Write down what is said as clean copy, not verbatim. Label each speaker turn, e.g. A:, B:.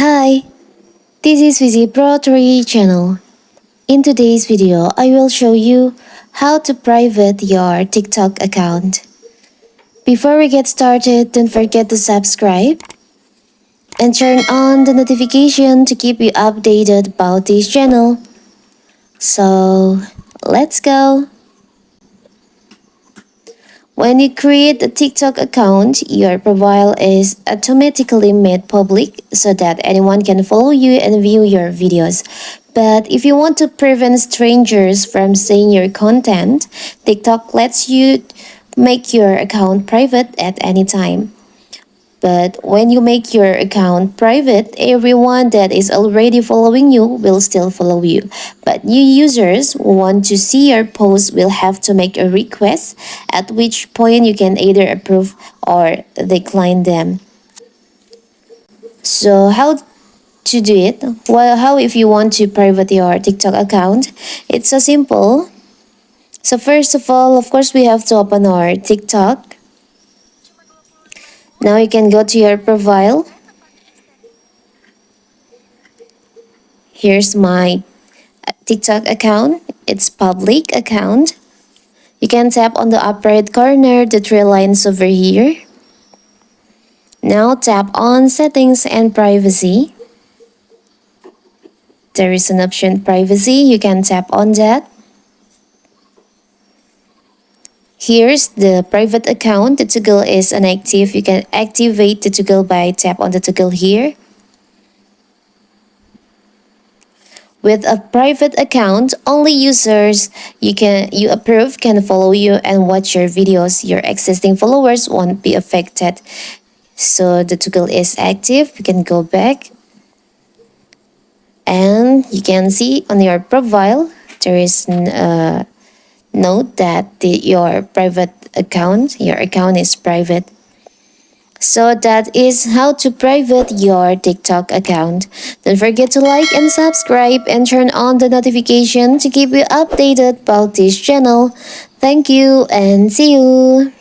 A: Hi, this is Vizi Pro 3 channel. In today's video, I will show you how to private your TikTok account. Before we get started, don't forget to subscribe and turn on the notification to keep you updated about this channel. So, let's go! When you create a TikTok account, your profile is automatically made public so that anyone can follow you and view your videos. But if you want to prevent strangers from seeing your content, TikTok lets you make your account private at any time. But when you make your account private, everyone that is already following you will still follow you. But new users who want to see your posts will have to make a request, at which point you can either approve or decline them. So how to do it? Well, how if you want to private your TikTok account? It's so simple. So first of all, of course, we have to open our TikTok. Now you can go to your profile. Here's my TikTok account. It's public account. You can tap on the upper right corner, the three lines over here. Now tap on settings and privacy. There is an option privacy. You can tap on that. Here's the private account. The toggle is inactive. You can activate the toggle by tap on the toggle here. With a private account, only users you approve can follow you and watch your videos. Your existing followers won't be affected. So the toggle is active. You can go back. And you can see on your profile, there is a note that your account is private. So that is how to private your TikTok account. Don't forget to like and subscribe and turn on the notification to keep you updated about this channel. Thank you and see you!